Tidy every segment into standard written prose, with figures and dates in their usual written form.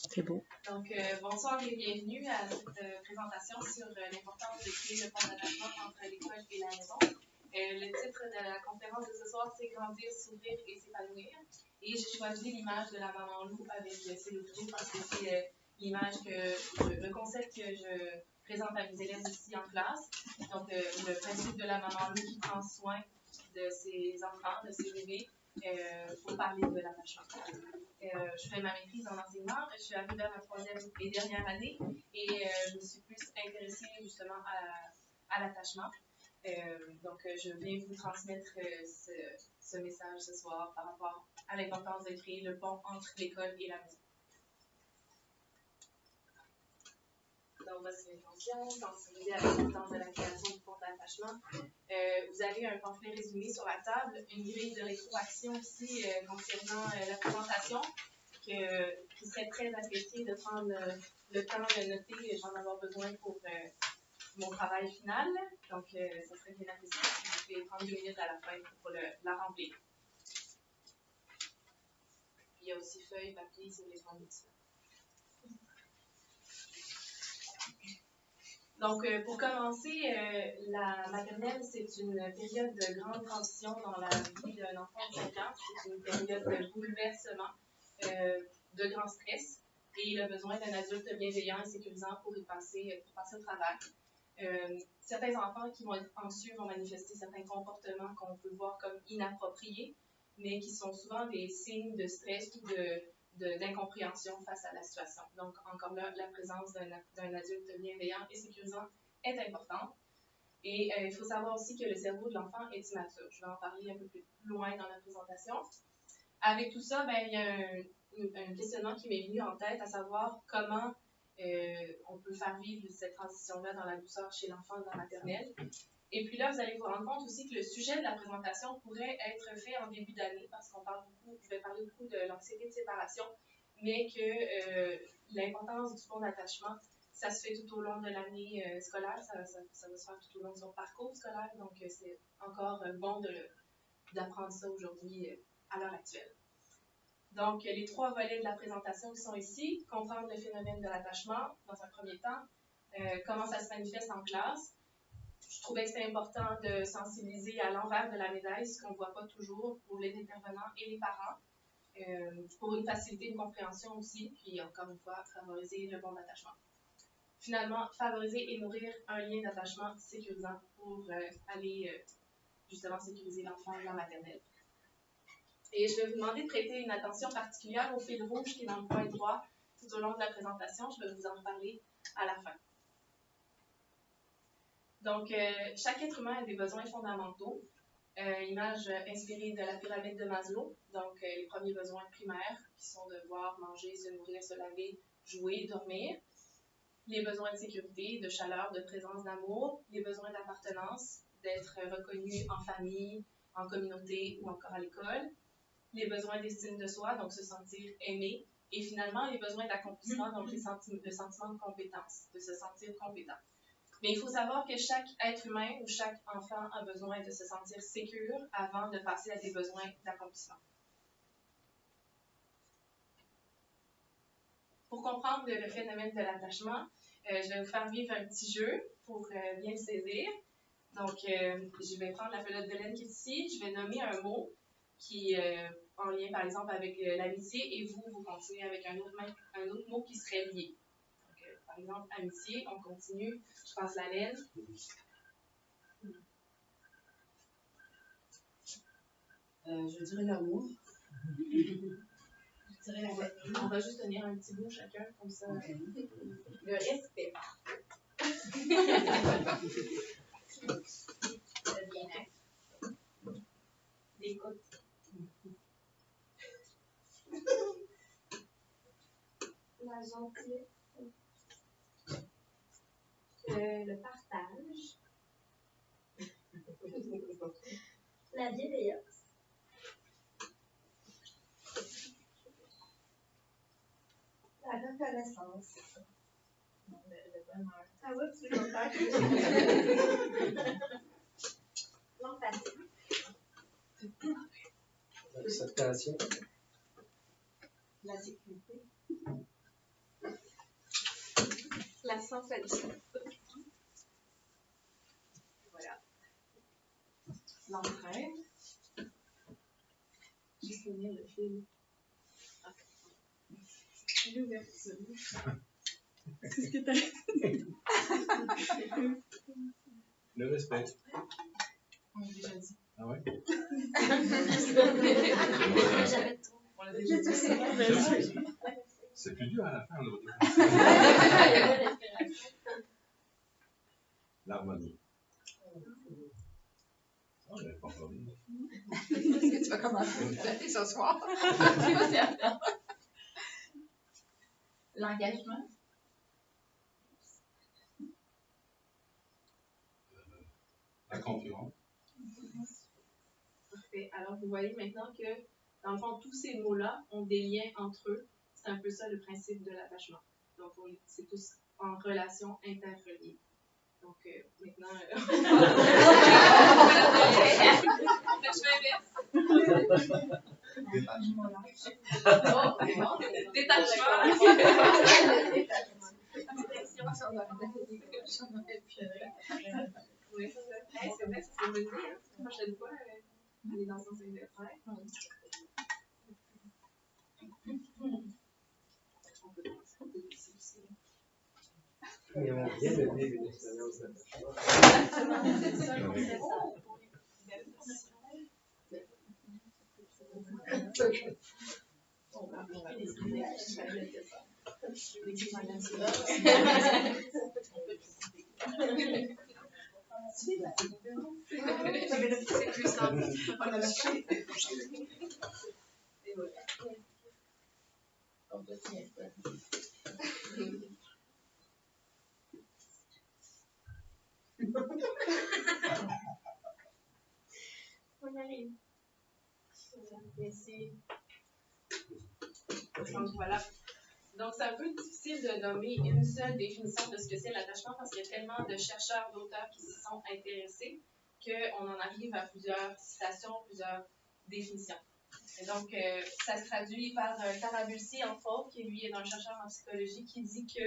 C'est beau. Donc, bonsoir et bienvenue à cette présentation sur l'importance de créer le pont d'attachement entre l'école et la maison. Le titre de la conférence de ce soir, c'est « Grandir, s'ouvrir et s'épanouir ». Et j'ai choisi l'image de la maman loup avec Célophine parce que c'est le concept que je présente à mes élèves ici en classe. Donc, le principe de la maman loup qui prend soin de ses enfants, de ses bébés, pour parler de l'attachement. Je fais ma maîtrise en enseignement. Je suis arrivée à ma troisième et dernière année et je me suis plus intéressée justement à l'attachement. Donc, je viens vous transmettre ce message ce soir par rapport à l'importance de créer le pont entre l'école et la maison. Donc, voici l'intention, sensibiliser à l'importance de la création du pont d'attachement. Vous avez un pamphlet résumé sur la table, une grille de rétroaction aussi concernant la présentation, qui serait très apprécié de prendre le temps de noter. J'en vais avoir besoin pour mon travail final. Donc, ça serait bien apprécié si vous pouvez prendre 2 minutes à la fin pour la remplir. Puis, il y a aussi feuilles, papier, si vous voulez prendre des petits. Donc, pour commencer, la maternelle, c'est une période de grande transition dans la vie d'un enfant de 5 ans. C'est une période de bouleversement, de grand stress, et le besoin d'un adulte bienveillant et sécurisant pour passer au travers. Certains enfants qui vont être anxieux vont manifester certains comportements qu'on peut voir comme inappropriés, mais qui sont souvent des signes de stress ou d'incompréhension face à la situation. Donc, encore là, la présence d'un adulte bienveillant et sécurisant est importante. Et il faut savoir aussi que le cerveau de l'enfant est immature. Je vais en parler un peu plus loin dans la présentation. Avec tout ça, il y a un questionnement qui m'est venu en tête, à savoir comment on peut faire vivre cette transition-là dans la douceur chez l'enfant de la maternelle. Et puis là, vous allez vous rendre compte aussi que le sujet de la présentation pourrait être fait en début d'année, parce je vais parler beaucoup de l'anxiété de séparation, mais que l'importance du pont d'attachement, ça se fait tout au long de l'année scolaire, ça va se faire tout au long de son parcours scolaire, donc c'est encore bon d'apprendre ça aujourd'hui à l'heure actuelle. Donc, les 3 volets de la présentation qui sont ici, comprendre le phénomène de l'attachement dans un premier temps, comment ça se manifeste en classe. Je trouvais que c'était important de sensibiliser à l'envers de la médaille, ce qu'on ne voit pas toujours pour les intervenants et les parents, pour une facilité de compréhension aussi, puis encore une fois, favoriser le bon attachement. Finalement, favoriser et nourrir un lien d'attachement sécurisant pour aller justement sécuriser l'enfant dans la maternelle. Et je vais vous demander de prêter une attention particulière au fil rouge qui est dans le coin droit tout au long de la présentation. Je vais vous en parler à la fin. Donc, chaque être humain a des besoins fondamentaux. Image inspirée de la pyramide de Maslow. Donc, les premiers besoins primaires qui sont de boire, manger, se nourrir, se laver, jouer, dormir. Les besoins de sécurité, de chaleur, de présence, d'amour. Les besoins d'appartenance, d'être reconnu en famille, en communauté ou encore à l'école. Les besoins d'estime de soi, donc se sentir aimé. Et finalement, les besoins d'accomplissement, donc le sentiment de compétence, de se sentir compétent. Mais il faut savoir que chaque être humain ou chaque enfant a besoin de se sentir sécure avant de passer à des besoins d'accomplissement. Pour comprendre le phénomène de l'attachement, je vais vous faire vivre un petit jeu pour bien le saisir. Donc, je vais prendre la pelote de laine qui est ici, je vais nommer un mot qui est en lien, par exemple, avec l'amitié, et vous continuez avec un autre mot qui serait lié. Par exemple, amitié, on continue, je passe la laine. Je dirais l'amour. Je dirais on va juste tenir un petit bout chacun, comme ça. Okay. Le respect. Le bien-être. L'écoute. La gentillesse. Le partage. La bienveillance. La reconnaissance. Le bonheur. Ah oui, c'est le bonheur. L'empathie. L'acceptation. La sécurité. la sensation. Voilà. L'entraide. Juste tenir le fil. L'ouverture. C'est ce que t'as dit. Le respect. On l'a déjà dit. Ah ouais? On l'a déjà dit. C'est plus dur à la fin, l'autre. L'harmonie. Oh, j'avais pas entendu. Est-ce que tu vas commencer à fêter ce soir? L'engagement. La concurrence. Parfait. Alors, vous voyez maintenant que, dans le fond, tous ces mots-là ont des liens entre eux. C'est un peu ça le principe de l'attachement. Donc, c'est tous en relation interreliée. Donc, maintenant, oui, c'est vrai, c'est une bonne idée. La prochaine fois, aller dans le sens inverse. On peut commencer aussi. Et on vient de vivre une expérience d'attachement. C'est plus simple. Et voilà. On peut tenir ça. On arrive. Merci. Donc voilà. Donc c'est un peu difficile de nommer une seule définition de ce que c'est l'attachement parce qu'il y a tellement de chercheurs, d'auteurs qui s'y sont intéressés qu'on en arrive à plusieurs citations, plusieurs définitions. Et donc, ça se traduit par Tarabulsi, entre autres, qui lui est un chercheur en psychologie, qui dit que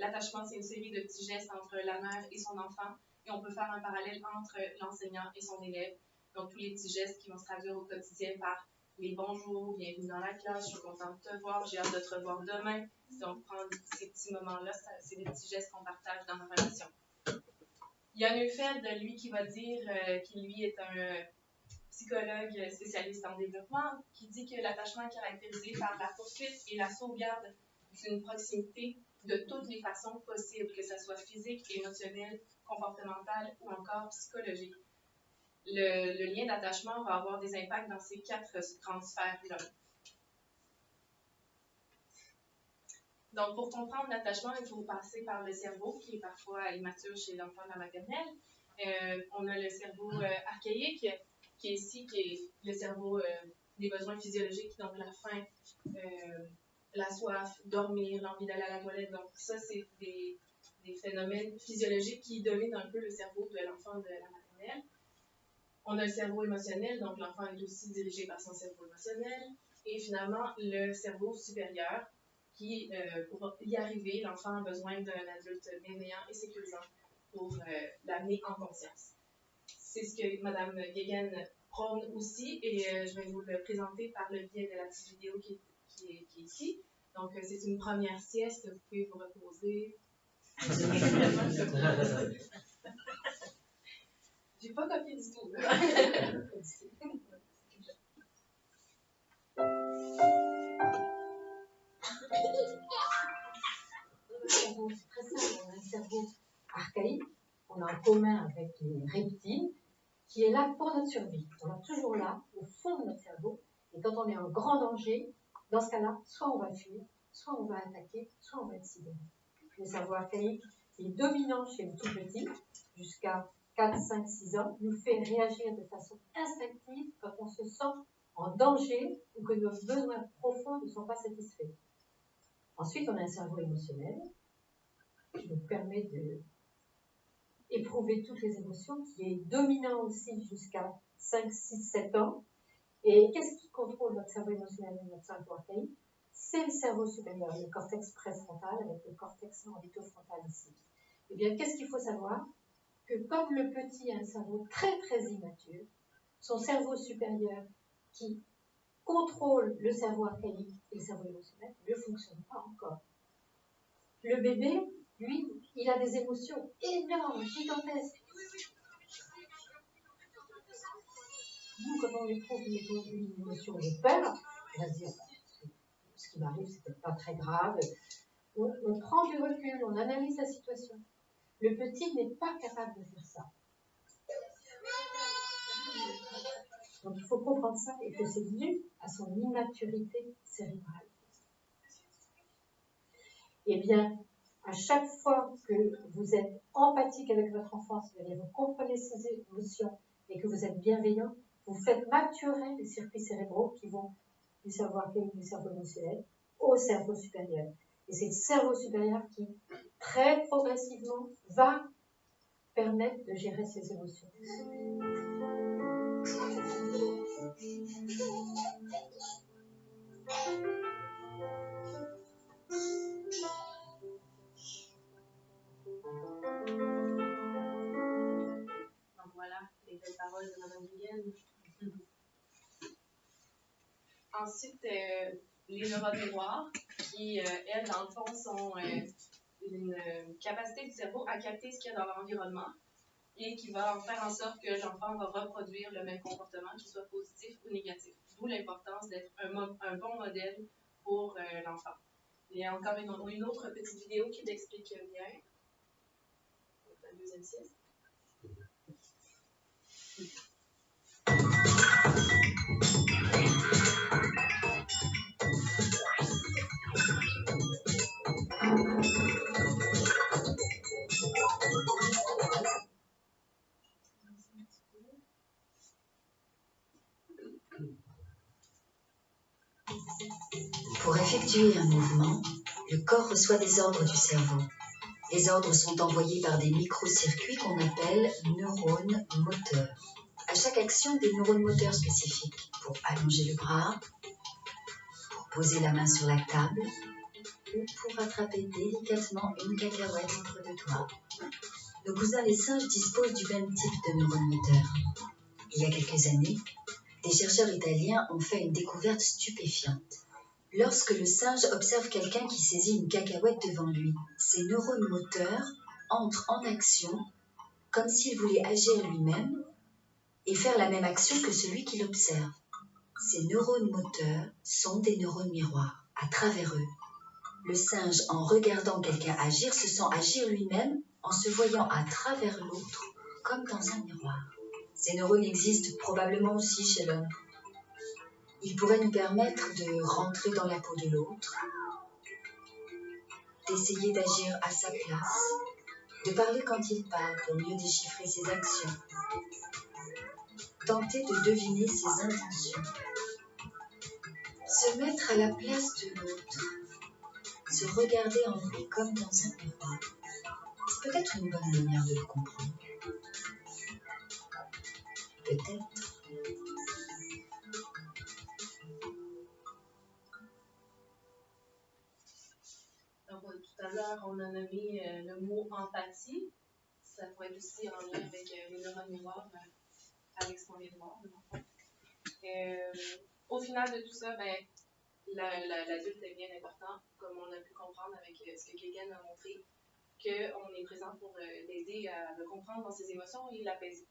l'attachement, c'est une série de petits gestes entre la mère et son enfant, et on peut faire un parallèle entre l'enseignant et son élève. Donc, tous les petits gestes qui vont se traduire au quotidien par les bonjours, bienvenue dans la classe, je suis contente de te voir, j'ai hâte de te revoir demain. Si on prend ces petits moments-là, c'est des petits gestes qu'on partage dans la relation. Il y a Neufeld, lui, qui va dire qu'il lui est un psychologue spécialiste en développement, qui dit que l'attachement est caractérisé par la poursuite et la sauvegarde d'une proximité de toutes les façons possibles, que ce soit physique, émotionnelle, comportementale ou encore psychologique. Le lien d'attachement va avoir des impacts dans ces 4 grandes sphères-là. Donc, pour comprendre l'attachement, il faut passer par le cerveau, qui est parfois immature chez l'enfant de la maternelle. On a le cerveau archaïque, qui est ici, qui est le cerveau des besoins physiologiques, donc la faim, la soif, dormir, l'envie d'aller à la toilette. Donc, ça, c'est des phénomènes physiologiques qui dominent un peu le cerveau de l'enfant de la maternelle. On a le cerveau émotionnel, donc l'enfant est aussi dirigé par son cerveau émotionnel. Et finalement, le cerveau supérieur, qui, pour y arriver, l'enfant a besoin d'un adulte bienveillant et sécurisant pour l'amener en conscience. C'est ce que Mme Guéguen prône aussi, et je vais vous le présenter par le biais de la petite vidéo qui est ici. Donc, c'est une première sieste, vous pouvez vous reposer. J'ai pas copié du tout. C'est très simple, on a un cerveau archaïque, qu'on a en commun avec les reptiles, qui est là pour notre survie. On est toujours là, au fond de notre cerveau, et quand on est en grand danger, dans ce cas-là, soit on va fuir, soit on va attaquer, soit on va être ciblé. Le cerveau archaïque est dominant chez le tout petit, jusqu'à 4, 5, 6 ans, nous fait réagir de façon instinctive quand on se sent en danger ou que nos besoins profonds ne sont pas satisfaits. Ensuite, on a un cerveau émotionnel qui nous permet d'éprouver toutes les émotions, qui est dominant aussi jusqu'à 5, 6, 7 ans. Et qu'est-ce qui contrôle notre cerveau émotionnel et notre cerveau archaïque? c'est le cerveau supérieur, le cortex préfrontal avec le cortex orbitofrontal ici. Eh bien, qu'est-ce qu'il faut savoir? Que comme le petit a un cerveau très très immature, son cerveau supérieur qui contrôle le cerveau archaïque et le cerveau émotionnel ne fonctionne pas encore. Le bébé, lui, il a des émotions énormes, gigantesques. Nous, quand on éprouve une émotion de peur, on va se dire, ce qui m'arrive, c'est peut-être pas très grave. On prend du recul, on analyse la situation. Le petit n'est pas capable de faire ça. Donc il faut comprendre ça et que c'est dû à son immaturité cérébrale. Eh bien, à chaque fois que vous êtes empathique avec votre enfant, c'est-à-dire vous comprenez ses émotions et que vous êtes bienveillant, vous faites maturer les circuits cérébraux qui vont du cerveau archaïque, du cerveau émotionnel au cerveau supérieur. Et c'est le cerveau supérieur qui, très progressivement, va permettre de gérer ses émotions. Donc voilà, les belles paroles de Mme Guillen. Ensuite, les neurones miroirs, qui, elles, dans le fond, sont une capacité du cerveau à capter ce qu'il y a dans l'environnement et qui va faire en sorte que l'enfant va reproduire le même comportement, qu'il soit positif ou négatif. D'où l'importance d'être un bon modèle pour l'enfant. Il y a encore une autre petite vidéo qui l'explique bien. La deuxième sieste. Pour effectuer un mouvement, le corps reçoit des ordres du cerveau. Les ordres sont envoyés par des microcircuits qu'on appelle neurones moteurs. À chaque action, des neurones moteurs spécifiques pour allonger le bras, pour poser la main sur la table ou pour attraper délicatement une cacahuète entre deux doigts. Nos cousins les singes disposent du même type de neurones moteurs. Il y a quelques années, des chercheurs italiens ont fait une découverte stupéfiante. Lorsque le singe observe quelqu'un qui saisit une cacahuète devant lui, ses neurones moteurs entrent en action comme s'il voulait agir lui-même et faire la même action que celui qui l'observe. Ces neurones moteurs sont des neurones miroirs. À travers eux, le singe, en regardant quelqu'un agir, se sent agir lui-même en se voyant à travers l'autre comme dans un miroir. Ces neurones existent probablement aussi chez l'homme. Ils pourraient nous permettre de rentrer dans la peau de l'autre, d'essayer d'agir à sa place, de parler quand il parle pour mieux déchiffrer ses actions, tenter de deviner ses intentions, se mettre à la place de l'autre, se regarder en lui comme dans un miroir. C'est peut-être une bonne manière de le comprendre. Peut-être. Donc, tout à l'heure, on a nommé le mot empathie. Ça pourrait être aussi en lien avec les neurones miroirs, Alex qu'on vient de voir. Au final de tout ça, l'adulte est bien important, comme on a pu comprendre avec ce que Guillen a montré, qu'on est présent pour l'aider à le comprendre dans ses émotions et l'apaiser.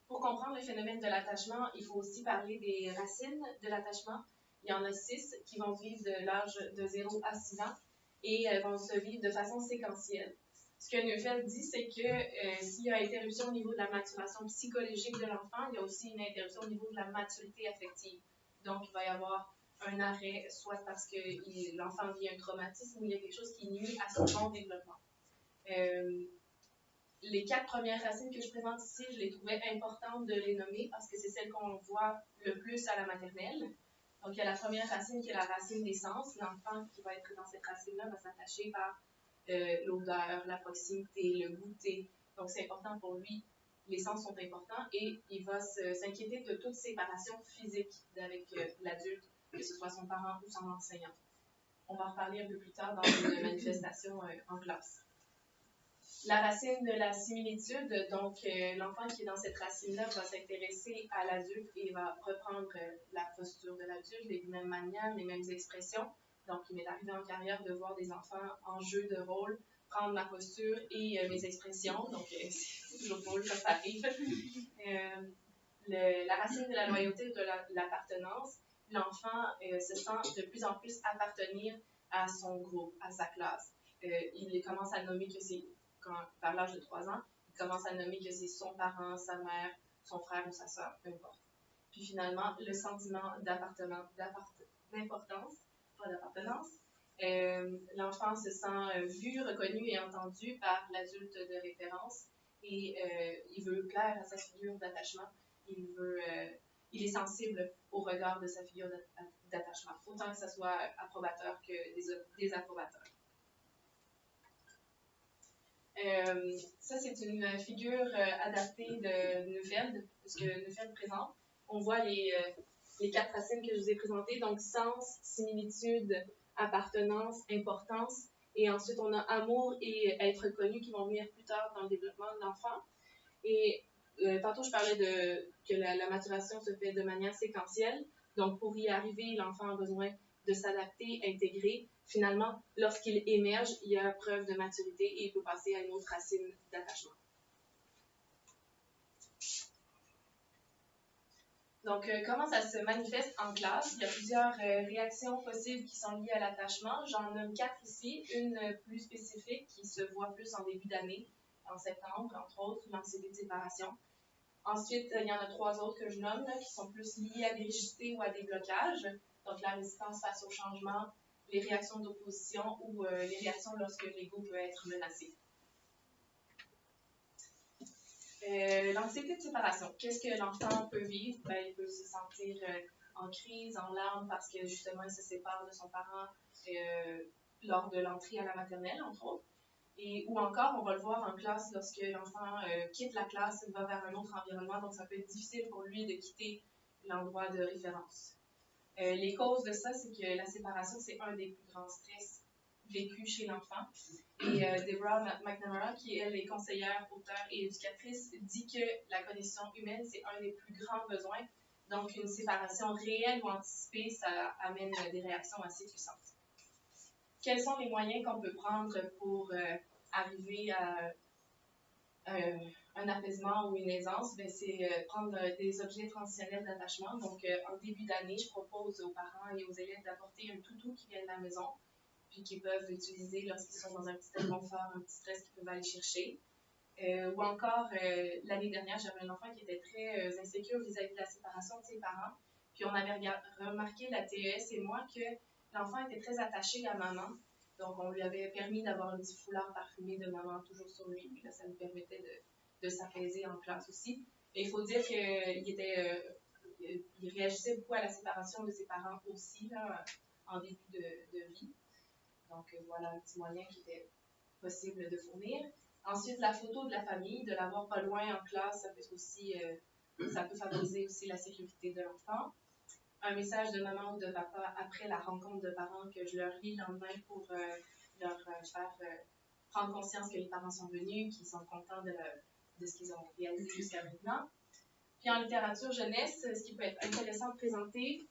Pour comprendre le phénomène de l'attachement, il faut aussi parler des racines de l'attachement. Il y en a 6 qui vont vivre de l'âge de 0 à 6 ans et elles vont se vivre de façon séquentielle. Ce que Neufeld dit, c'est que s'il y a interruption au niveau de la maturation psychologique de l'enfant, il y a aussi une interruption au niveau de la maturité affective. Donc, il va y avoir un arrêt, soit parce que l'enfant vit un traumatisme ou il y a quelque chose qui nuit à son bon développement. Les 4 premières racines que je présente ici, je les trouvais importantes de les nommer parce que c'est celles qu'on voit le plus à la maternelle. Donc, il y a la première racine qui est la racine des sens. L'enfant qui va être dans cette racine-là va s'attacher par l'odeur, la proximité, le goûter. Donc, c'est important pour lui les sens sont importants et il va s'inquiéter de toute séparation physique avec l'adulte, que ce soit son parent ou son enseignant. On va en reparler un peu plus tard dans une manifestation en classe. La racine de la similitude, donc l'enfant qui est dans cette racine-là va s'intéresser à l'adulte et va reprendre la posture de l'adulte, les mêmes manières, les mêmes expressions. Donc, il m'est arrivé en carrière de voir des enfants en jeu de rôle prendre ma posture et mes expressions. Donc, c'est toujours drôle quand ça arrive. La racine de la loyauté, de l'appartenance, l'enfant se sent de plus en plus appartenir à son groupe, à sa classe. Il commence à nommer que c'est, vers l'âge de 3 ans, il commence à nommer que c'est son parent, sa mère, son frère ou sa sœur, peu importe. Puis finalement, le sentiment d'importance, pas d'appartenance, l'enfant se sent vu, reconnu et entendu par l'adulte de référence et il veut plaire à sa figure d'attachement. Il est sensible au regard de sa figure d'attachement, autant que ça soit approbateur que désapprobateur. Ça, c'est une figure adaptée de Neufeld, ce que Neufeld présente. On voit les 4 racines que je vous ai présentées, donc sens, similitude, appartenance, importance, et ensuite on a amour et être connu qui vont venir plus tard dans le développement de l'enfant. Et tantôt je parlais que la maturation se fait de manière séquentielle, donc pour y arriver, l'enfant a besoin de s'adapter, intégrer. Finalement, lorsqu'il émerge, il y a preuve de maturité et il peut passer à une autre racine d'attachement. Donc, comment ça se manifeste en classe? Il y a plusieurs réactions possibles qui sont liées à l'attachement. J'en nomme 4 ici. Une plus spécifique qui se voit plus en début d'année, en septembre, entre autres, l'anxiété de séparation. Ensuite, il y en a 3 autres que je nomme là, qui sont plus liées à des rigidités ou à des blocages. Donc, la résistance face au changement, les réactions d'opposition ou les réactions lorsque l'ego peut être menacé. L'anxiété de séparation. Qu'est-ce que l'enfant peut vivre? Il peut se sentir en crise, en larmes, parce que justement, il se sépare de son parent lors de l'entrée à la maternelle, entre autres. Ou encore, on va le voir en classe, lorsque l'enfant quitte la classe, il va vers un autre environnement, donc ça peut être difficile pour lui de quitter l'endroit de référence. Les causes de ça, c'est que la séparation, c'est un des plus grands stress vécus chez l'enfant. Et Deborah McNamara, qui elle est conseillère, auteure et éducatrice, dit que la connexion humaine, c'est un des plus grands besoins. Donc, une séparation réelle ou anticipée, ça amène des réactions assez puissantes. Quels sont les moyens qu'on peut prendre pour arriver à un apaisement ou une aisance? C'est prendre des objets transitionnels d'attachement. Donc, en début d'année, je propose aux parents et aux élèves d'apporter un toutou qui vient de la maison, puis qu'ils peuvent utiliser lorsqu'ils sont dans un petit inconfort, un petit stress qu'ils peuvent aller chercher. Ou encore, l'année dernière, j'avais un enfant qui était très insécure vis-à-vis de la séparation de ses parents. Puis on avait remarqué, la TES et moi, que l'enfant était très attaché à maman. Donc, on lui avait permis d'avoir un petit foulard parfumé de maman toujours sur lui. Puis là, ça nous permettait de s'apaiser en classe aussi. Et il faut dire qu'il il réagissait beaucoup à la séparation de ses parents aussi, là, en début de vie. Donc, voilà un petit moyen qui était possible de fournir. Ensuite, la photo de la famille, de l'avoir pas loin en classe, ça peut aussi, ça peut favoriser aussi la sécurité de l'enfant. Un message de maman ou de papa après la rencontre de parents que je leur lis le lendemain pour leur faire prendre conscience que les parents sont venus, qu'ils sont contents de ce qu'ils ont réalisé jusqu'à maintenant. Puis en littérature jeunesse, ce qui peut être intéressant de présenter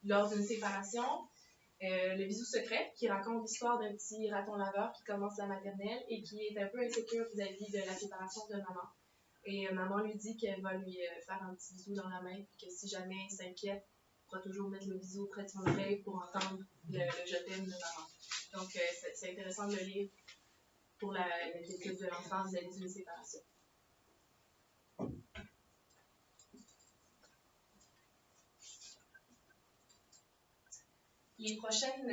lors d'une séparation, le bisou secret, qui raconte l'histoire d'un petit raton laveur qui commence la maternelle et qui est un peu insécure vis-à-vis de la séparation de maman. Et maman lui dit qu'elle va lui faire un petit bisou dans la main, puis que si jamais il s'inquiète, il pourra toujours mettre le bisou près de son oreille pour entendre le je t'aime de maman. Donc, c'est intéressant de le lire pour l'inquiétude de l'enfant vis-à-vis d'une séparation. Les prochaines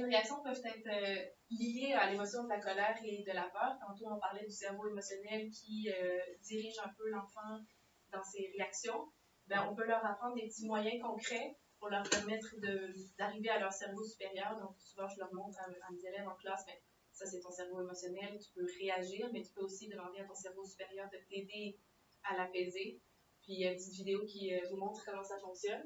réactions peuvent être liées à l'émotion de la colère et de la peur. Tantôt, on parlait du cerveau émotionnel qui dirige un peu l'enfant dans ses réactions. On peut leur apprendre des petits moyens concrets pour leur permettre d'arriver à leur cerveau supérieur. Donc, souvent, je leur montre à mes élèves en classe, Ça, c'est ton cerveau émotionnel. Tu peux réagir, mais tu peux aussi demander à ton cerveau supérieur de t'aider à l'apaiser. Puis, il y a une petite vidéo qui vous montre comment ça fonctionne.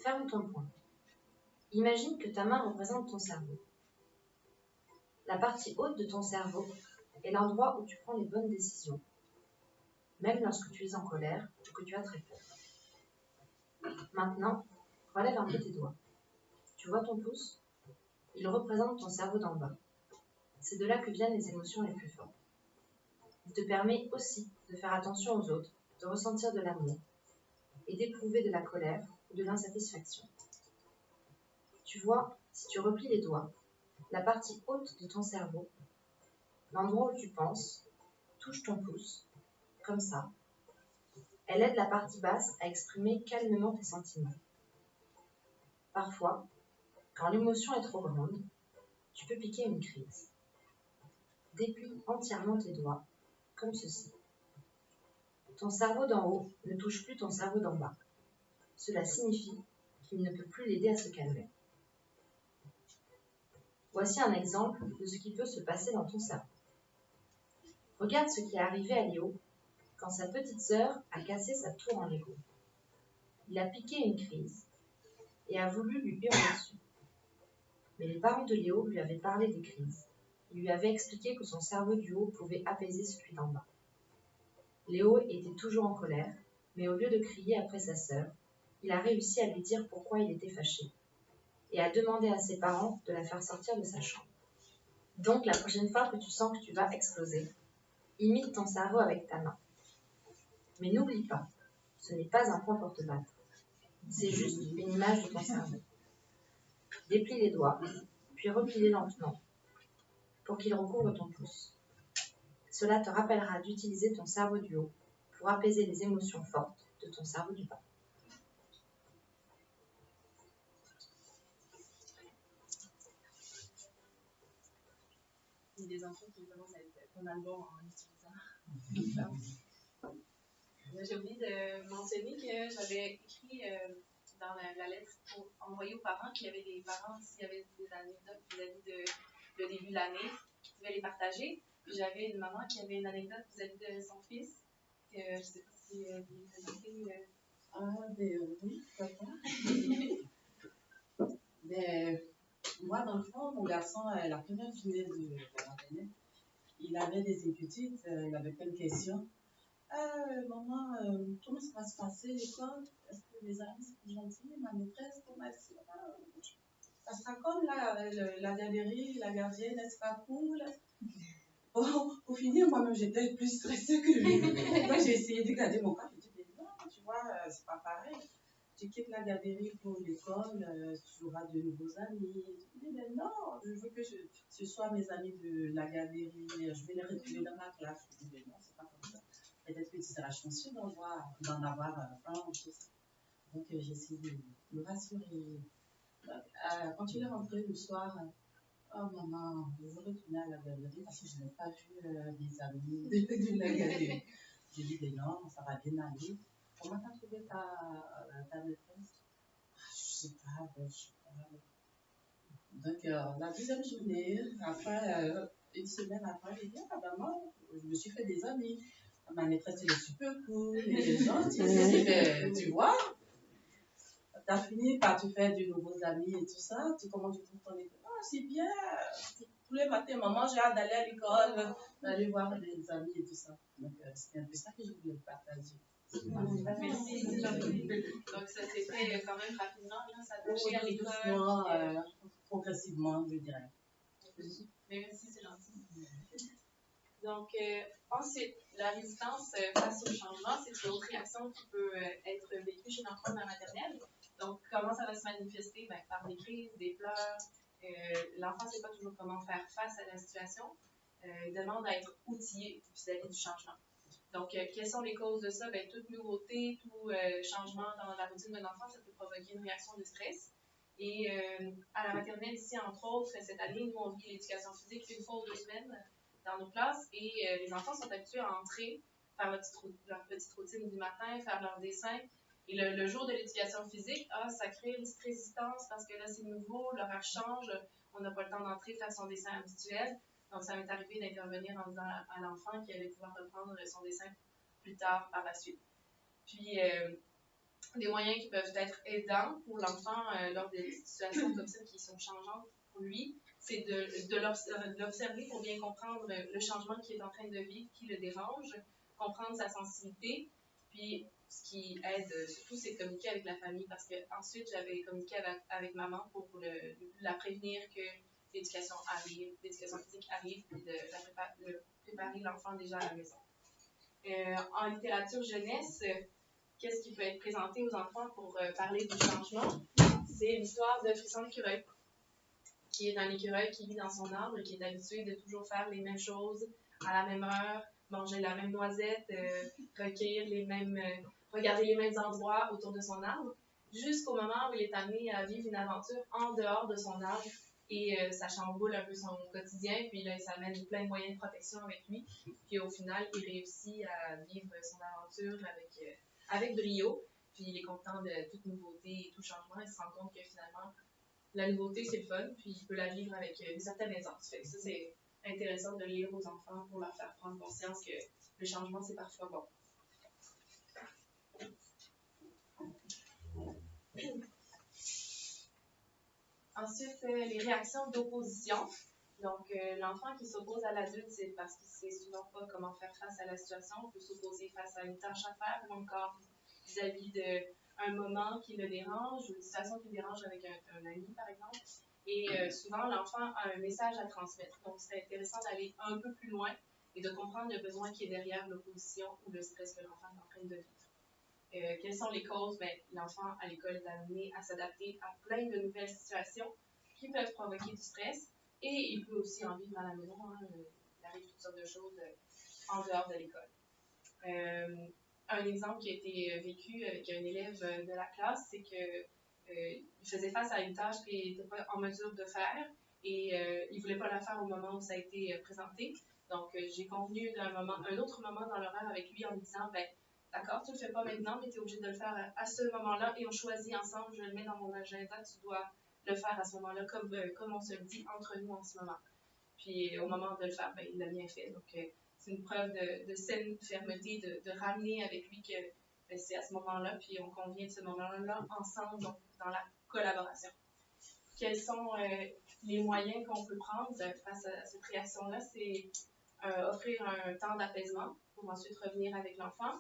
Ferme ton poing. Imagine que ta main représente ton cerveau. La partie haute de ton cerveau est l'endroit où tu prends les bonnes décisions, même lorsque tu es en colère ou que tu as très peur. Maintenant, relève un peu tes doigts. Tu vois ton pouce? Il représente ton cerveau d'en bas. C'est de là que viennent les émotions les plus fortes. Il te permet aussi de faire attention aux autres, de ressentir de l'amour et d'éprouver de la colère ou de l'insatisfaction. Tu vois, si tu replies les doigts, la partie haute de ton cerveau, l'endroit où tu penses, touche ton pouce, comme ça. Elle aide la partie basse à exprimer calmement tes sentiments. Parfois, quand l'émotion est trop grande, tu peux piquer une crise. Déplie entièrement tes doigts, comme ceci. Ton cerveau d'en haut ne touche plus ton cerveau d'en bas. Cela signifie qu'il ne peut plus l'aider à se calmer. Voici un exemple de ce qui peut se passer dans ton cerveau. Regarde ce qui est arrivé à Léo quand sa petite sœur a cassé sa tour en Lego. Il a piqué une crise et a voulu lui hurler dessus. Mais les parents de Léo lui avaient parlé des crises. Ils lui avaient expliqué que son cerveau du haut pouvait apaiser celui d'en bas. Léo était toujours en colère, mais au lieu de crier après sa sœur, il a réussi à lui dire pourquoi il était fâché et a demandé à ses parents de la faire sortir de sa chambre. Donc la prochaine fois que tu sens que tu vas exploser, imite ton cerveau avec ta main. Mais n'oublie pas, ce n'est pas un point pour te battre. C'est juste une image de ton cerveau. Déplie les doigts, puis replie-les lentement pour qu'ils recouvrent ton pouce. Cela te rappellera d'utiliser ton cerveau du haut pour apaiser les émotions fortes de ton cerveau du bas. Il y a des enfants qui commencent à être pas mal bons en utilisant. J'ai oublié de mentionner que j'avais écrit dans la lettre pour envoyer aux parents qu'il y avait des parents, s'il y avait des anecdotes vis-à-vis de début de l'année, qui pouvaient les partager. Puis j'avais une maman qui avait une anecdote vis-à-vis de son fils, que je ne sais pas si vous connaissez. Oui, pourquoi pas. Moi, dans le fond, mon garçon, la première journée de la maternelle, il avait des inquiétudes, il avait plein de questions. Maman, comment ça va se passer l'école? Est-ce que les amis sont gentils? Ma maîtresse, comment elle se ça sera comme la galerie, la gardienne, elle sera cool. Bon, pour finir, moi-même, j'étais plus stressée que lui. Donc, j'ai essayé de garder mon cas. J'ai dit, mais non, tu vois, c'est pas pareil. Tu quittes la garderie pour l'école, tu auras de nouveaux amis. Je dis, mais non, je veux que ce soit mes amis de la garderie, je vais les retrouver dans ma classe. Je dis, mais non, c'est pas comme ça. Peut-être que tu seras chanceux d'en avoir un ou tout ça. Donc, j'ai essayé de me rassurer. Quand il est rentré le soir, oh maman, je veux retourner à la galerie parce que je n'ai pas vu des amis de la galerie. J'ai dit, mais non, ça va bien aller. Comment tu as trouvé ta maîtresse? Je sais pas. Donc, la deuxième journée, après, une semaine après, j'ai dit, ah maman, je me suis fait des amis. Ma maîtresse, elle est super cool, elle est gentille. J'ai dit, mais tu vois, tu as fini par te faire de nouveaux amis et tout ça. Comment tu trouves ton école? Ah, c'est bien. Tous les matins, maman, j'ai hâte d'aller à l'école, d'aller voir les amis et tout ça. Donc, c'était un peu ça que je voulais partager. Merci, c'est gentil. Donc, ça s'est fait quand même rapidement, là, ça a touché à l'école. Progressivement, je dirais. Merci, c'est gentil. Donc, ensuite, la résistance face au changement, c'est une autre réaction qui peut être vécue chez l'enfant de la maternelle. Donc, comment ça va se manifester? Par des crises, des pleurs. L'enfant ne sait pas toujours comment faire face à la situation. Il demande à être outillé vis-à-vis du changement. Donc, quelles sont les causes de ça? Toute nouveauté, tout changement dans la routine d'un enfant, ça peut provoquer une réaction de stress. Et à la maternelle ici, entre autres, cette année, nous, on vit l'éducation physique une fois ou 2 semaines dans nos classes et les enfants sont habitués à entrer, faire leur petite routine du matin, faire leur dessin. Et le jour de l'éducation physique, ça crée une petite résistance parce que là, c'est nouveau, l'horaire change, on n'a pas le temps d'entrer, faire son dessin habituel. Donc, ça m'est arrivé d'intervenir en disant à l'enfant qu'il allait pouvoir reprendre son dessin plus tard par la suite. Puis, des moyens qui peuvent être aidants pour l'enfant lors des situations comme ça qui sont changeantes pour lui, c'est de l'observer pour bien comprendre le changement qu'il est en train de vivre, qui le dérange, comprendre sa sensibilité. Puis, ce qui aide surtout, c'est de communiquer avec la famille parce que ensuite j'avais communiqué avec maman pour la prévenir que l'éducation physique arrive, puis de préparer l'enfant déjà à la maison. En littérature jeunesse, qu'est-ce qui peut être présenté aux enfants pour parler du changement? C'est l'histoire de Frisson l'écureuil, qui est un écureuil qui vit dans son arbre et qui est habitué de toujours faire les mêmes choses à la même heure, manger la même noisette, regarder les mêmes endroits autour de son arbre, jusqu'au moment où il est amené à vivre une aventure en dehors de son arbre et ça chamboule un peu son quotidien, puis là, il s'amène plein de moyens de protection avec lui, puis au final, il réussit à vivre son aventure avec brio, puis il est content de toute nouveauté et tout changement, il se rend compte que finalement, la nouveauté, c'est le fun, puis il peut la vivre avec une certaine aisance. Fait que ça, c'est intéressant de lire aux enfants pour leur faire prendre conscience que le changement, c'est parfois bon. Ensuite, les réactions d'opposition. Donc, l'enfant qui s'oppose à l'adulte, c'est parce qu'il ne sait souvent pas comment faire face à la situation. On peut s'opposer face à une tâche à faire ou encore vis-à-vis d'un moment qui le dérange ou une situation qui le dérange avec un ami, par exemple. Et souvent, l'enfant a un message à transmettre. Donc, c'est intéressant d'aller un peu plus loin et de comprendre le besoin qui est derrière l'opposition ou le stress que l'enfant est en train de vivre. Quelles sont les causes? L'enfant à l'école est amené à s'adapter à plein de nouvelles situations qui peuvent provoquer du stress et il peut aussi en vivre à la maison. Il arrive toutes sortes de choses en dehors de l'école. Un exemple qui a été vécu avec un élève de la classe, c'est que il faisait face à une tâche qu'il n'était pas en mesure de faire et il ne voulait pas la faire au moment où ça a été présenté. Donc, j'ai convenu un autre moment dans l'horaire avec lui en lui disant, d'accord, tu ne le fais pas maintenant, mais tu es obligé de le faire à ce moment-là et on choisit ensemble, je le mets dans mon agenda, tu dois le faire à ce moment-là, comme on se le dit entre nous en ce moment. Puis au moment de le faire, il l'a bien fait. Donc, c'est une preuve de saine fermeté, de ramener avec lui que c'est à ce moment-là, puis on convient de ce moment-là ensemble, donc dans la collaboration. Quels sont les moyens qu'on peut prendre face à cette réaction-là? C'est offrir un temps d'apaisement pour ensuite revenir avec l'enfant,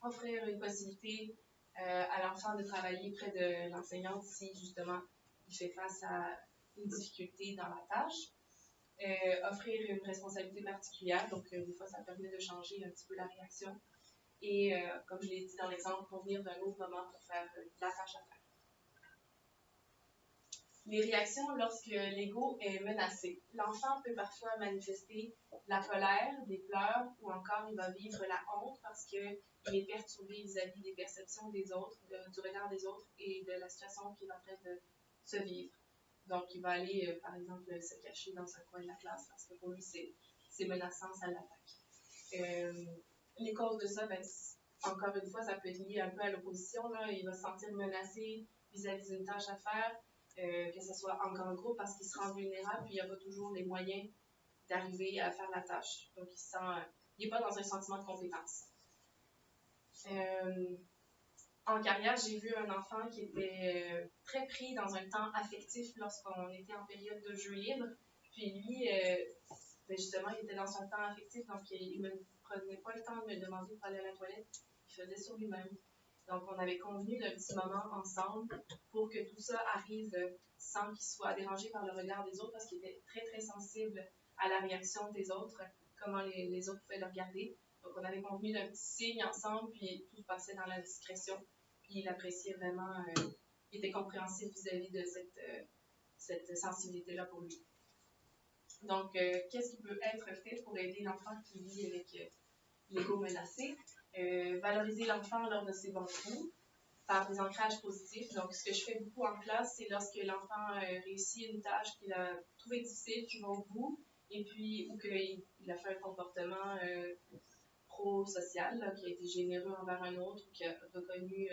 offrir une possibilité à l'enfant de travailler près de l'enseignante si justement il fait face à une difficulté dans la tâche. Offrir une responsabilité particulière, donc des fois ça permet de changer un petit peu la réaction. Et comme je l'ai dit dans l'exemple, convenir d'un autre moment pour faire la tâche à faire. Les réactions lorsque l'ego est menacé. L'enfant peut parfois manifester la colère, des pleurs ou encore il va vivre la honte parce qu'il est perturbé vis-à-vis des perceptions des autres, du regard des autres et de la situation qu'il est en train de se vivre. Donc, il va aller, par exemple, se cacher dans un coin de la classe parce que pour lui, c'est menaçant, ça l'attaque. Les causes de ça, encore une fois, ça peut être lié un peu à l'opposition. Il va se sentir menacé vis-à-vis d'une tâche à faire, que ce soit en grand groupe parce qu'il se rend vulnérable, puis il n'y a pas toujours les moyens d'arriver à faire la tâche. Donc, il n'est pas dans un sentiment de compétence. En carrière, j'ai vu un enfant qui était très pris dans un temps affectif lorsqu'on était en période de jeu libre. Puis lui, justement, il était dans son temps affectif, donc il ne me prenait pas le temps de me demander pour aller à la toilette. Il faisait sur lui-même. Donc, on avait convenu d'un petit moment ensemble pour que tout ça arrive sans qu'il soit dérangé par le regard des autres parce qu'il était très, très sensible à la réaction des autres, comment les autres pouvaient le regarder. Donc, on avait convenu d'un petit signe ensemble, puis tout passait dans la discrétion. Puis, il appréciait vraiment, il était compréhensif vis-à-vis de cette sensibilité-là pour lui. Donc, qu'est-ce qui peut être fait pour aider l'enfant qui vit avec l'ego menacé? Valoriser l'enfant lors de ses bons coups, par des ancrages positifs. Donc, ce que je fais beaucoup en classe, c'est lorsque l'enfant réussit une tâche qu'il a trouvée difficile, qu'il va au bout, et puis, ou qu'il a fait un comportement pro-social, là, qui a été généreux envers un autre, ou qui a reconnu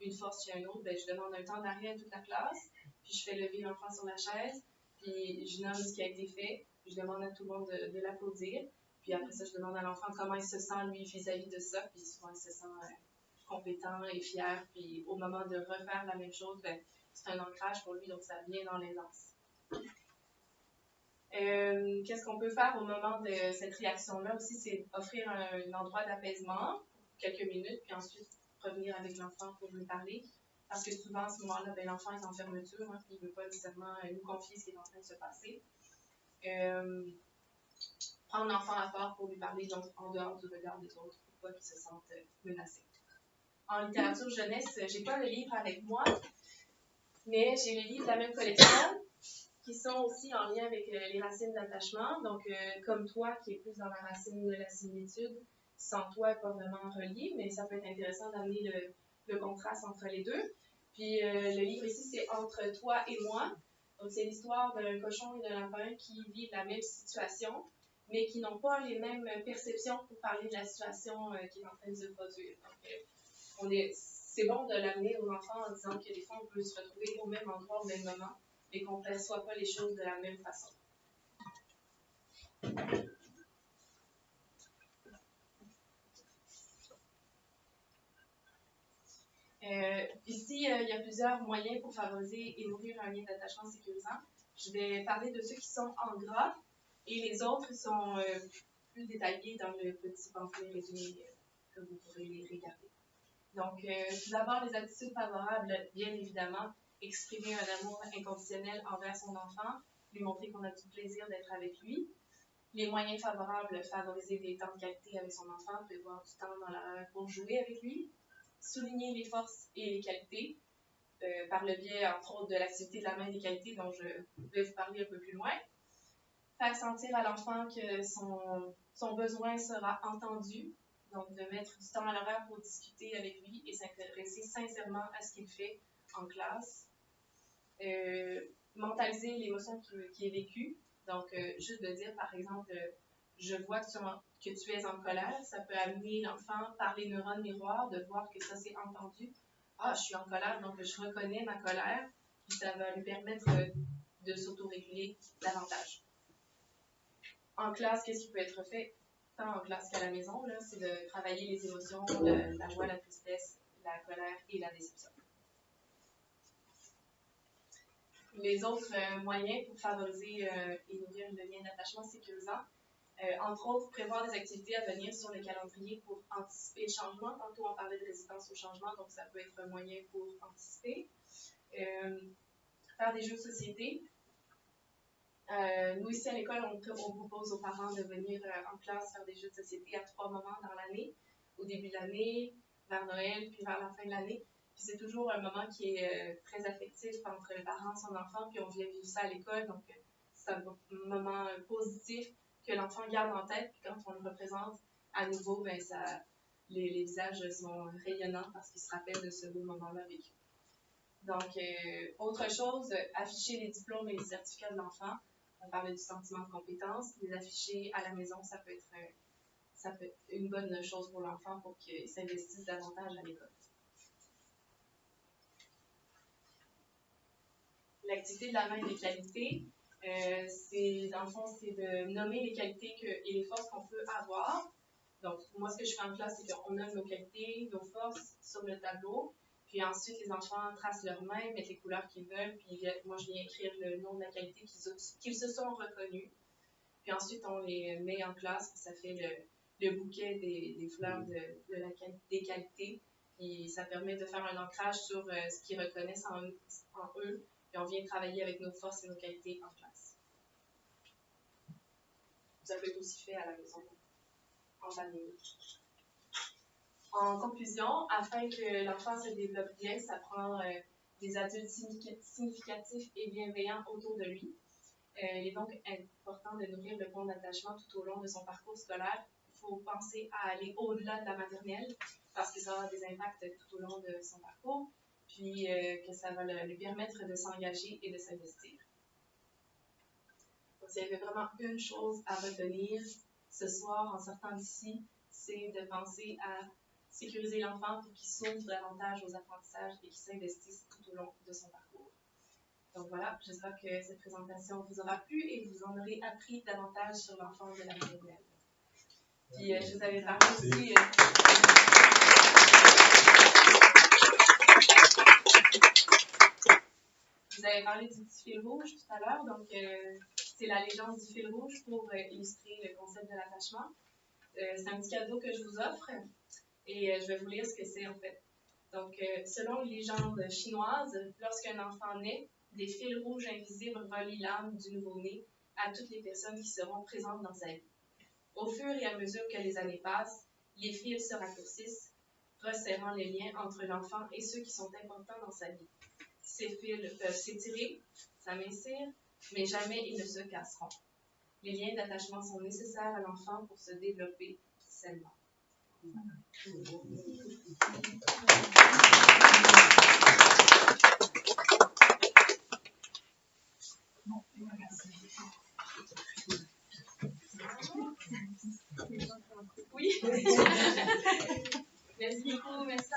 une force chez un autre, ben, je demande un temps d'arrêt à toute la classe, puis je fais lever l'enfant sur la chaise, puis je nomme ce qui a été fait, puis je demande à tout le monde de l'applaudir, puis après ça, je demande à l'enfant comment il se sent, lui, vis-à-vis de ça, puis souvent, il se sent compétent et fier, puis au moment de refaire la même chose, ben, c'est un ancrage pour lui, donc ça vient dans l'aisance. Qu'est-ce qu'on peut faire au moment de cette réaction-là aussi, c'est offrir un endroit d'apaisement, quelques minutes, puis ensuite revenir avec l'enfant pour lui parler. Parce que souvent, à ce moment-là, ben, l'enfant est en fermeture, hein, puis il ne veut pas nécessairement nous confier ce qui est en train de se passer. Prendre l'enfant à part pour lui parler, donc en dehors du regard des autres, pour pas qu'il se sente menacé. En littérature jeunesse, j'ai pas le livre avec moi, mais j'ai les livres de la même collection, qui sont aussi en lien avec les racines d'attachement. Donc, comme toi, qui est plus dans la racine de la similitude, sans toi, pas vraiment relié, mais ça peut être intéressant d'amener le contraste entre les deux. Puis, le livre ici, c'est Entre toi et moi. Donc, c'est l'histoire d'un cochon et d'un lapin qui vivent la même situation, mais qui n'ont pas les mêmes perceptions pour parler de la situation qui est en train de se produire. Donc, c'est bon de l'amener aux enfants en disant que des fois, on peut se retrouver au même endroit, au même moment, mais qu'on ne perçoit pas les choses de la même façon. Ici, il y a plusieurs moyens pour favoriser et nourrir un lien d'attachement sécurisant. Je vais parler de ceux qui sont en gras et les autres sont plus détaillés dans le petit pamphlet résumé que vous pourrez les regarder. Donc, tout d'abord, les attitudes favorables, bien évidemment, exprimer un amour inconditionnel envers son enfant, lui montrer qu'on a du plaisir d'être avec lui. Les moyens favorables, favoriser des temps de qualité avec son enfant, prévoir du temps dans l'horaire pour jouer avec lui. Souligner les forces et les qualités, par le biais, entre autres, de l'activité de la main des qualités dont je vais vous parler un peu plus loin. Faire sentir à l'enfant que son besoin sera entendu, donc de mettre du temps à l'horaire pour discuter avec lui et s'intéresser sincèrement à ce qu'il fait en classe. Mentaliser l'émotion qui est vécue, donc juste de dire, par exemple, je vois que tu es en colère, ça peut amener l'enfant par les neurones miroirs de voir que ça s'est entendu. Ah, je suis en colère, donc je reconnais ma colère, puis ça va lui permettre de s'autoréguler davantage. En classe, qu'est-ce qui peut être fait, tant en classe qu'à la maison, là, c'est de travailler les émotions, la joie, la tristesse, la colère et la déception. Les autres moyens pour favoriser et nourrir le lien d'attachement sécurisant, entre autres, prévoir des activités à venir sur le calendrier pour anticiper le changement. Tantôt, on parlait de résistance au changement, donc ça peut être un moyen pour anticiper. Faire des jeux de société. Nous, ici, à l'école, on propose aux parents de venir en classe faire des jeux de société à 3 moments dans l'année. Au début de l'année, vers Noël, puis vers la fin de l'année. Puis c'est toujours un moment qui est très affectif entre le parent et son enfant, puis on vient vivre ça à l'école, donc c'est un moment positif que l'enfant garde en tête, puis quand on le représente à nouveau, ben les visages sont rayonnants parce qu'ils se rappellent de ce beau moment-là vécu. Donc, autre chose, afficher les diplômes et les certificats de l'enfant. On parlait du sentiment de compétence. Les afficher à la maison, ça peut être une bonne chose pour l'enfant pour qu'il s'investisse davantage à l'école. L'activité de la main des qualités, dans le fond, c'est de nommer les qualités et les forces qu'on peut avoir. Donc, moi, ce que je fais en classe, c'est qu'on nomme nos qualités, nos forces sur le tableau. Puis ensuite, les enfants tracent leurs mains, mettent les couleurs qu'ils veulent. Puis moi, je viens écrire le nom de la qualité qu'ils se sont reconnus. Puis ensuite, on les met en classe. Ça fait le bouquet des fleurs des qualités. Puis ça permet de faire un ancrage sur ce qu'ils reconnaissent en eux. Et on vient travailler avec nos forces et nos qualités en classe. Ça peut être aussi fait à la maison, en famille. En conclusion, afin que l'enfant se développe bien, ça prend des adultes significatifs et bienveillants autour de lui. Il est donc important de nourrir le pont d'attachement tout au long de son parcours scolaire. Il faut penser à aller au-delà de la maternelle parce que ça aura des impacts tout au long de son parcours. puis que ça va lui permettre de s'engager et de s'investir. Donc, s'il y avait vraiment une chose à retenir ce soir en sortant d'ici, c'est de penser à sécuriser l'enfant pour qu'il s'ouvre davantage aux apprentissages et qu'il s'investisse tout au long de son parcours. Donc voilà, j'espère que cette présentation vous aura plu et vous en aurez appris davantage sur l'enfance de la maternelle. Puis je vous avais parlé aussi... Vous avez parlé du petit fil rouge tout à l'heure, donc c'est la légende du fil rouge pour illustrer le concept de l'attachement. C'est un petit cadeau que je vous offre et je vais vous lire ce que c'est en fait. Donc, selon une légende chinoise, lorsqu'un enfant naît, des fils rouges invisibles relient l'âme du nouveau-né à toutes les personnes qui seront présentes dans sa vie. Au fur et à mesure que les années passent, les fils se raccourcissent, resserrant les liens entre l'enfant et ceux qui sont importants dans sa vie. Ces fils peuvent s'étirer, s'amincir, mais jamais ils ne se casseront. Les liens d'attachement sont nécessaires à l'enfant pour se développer sainement. Oui. Merci beaucoup, merci.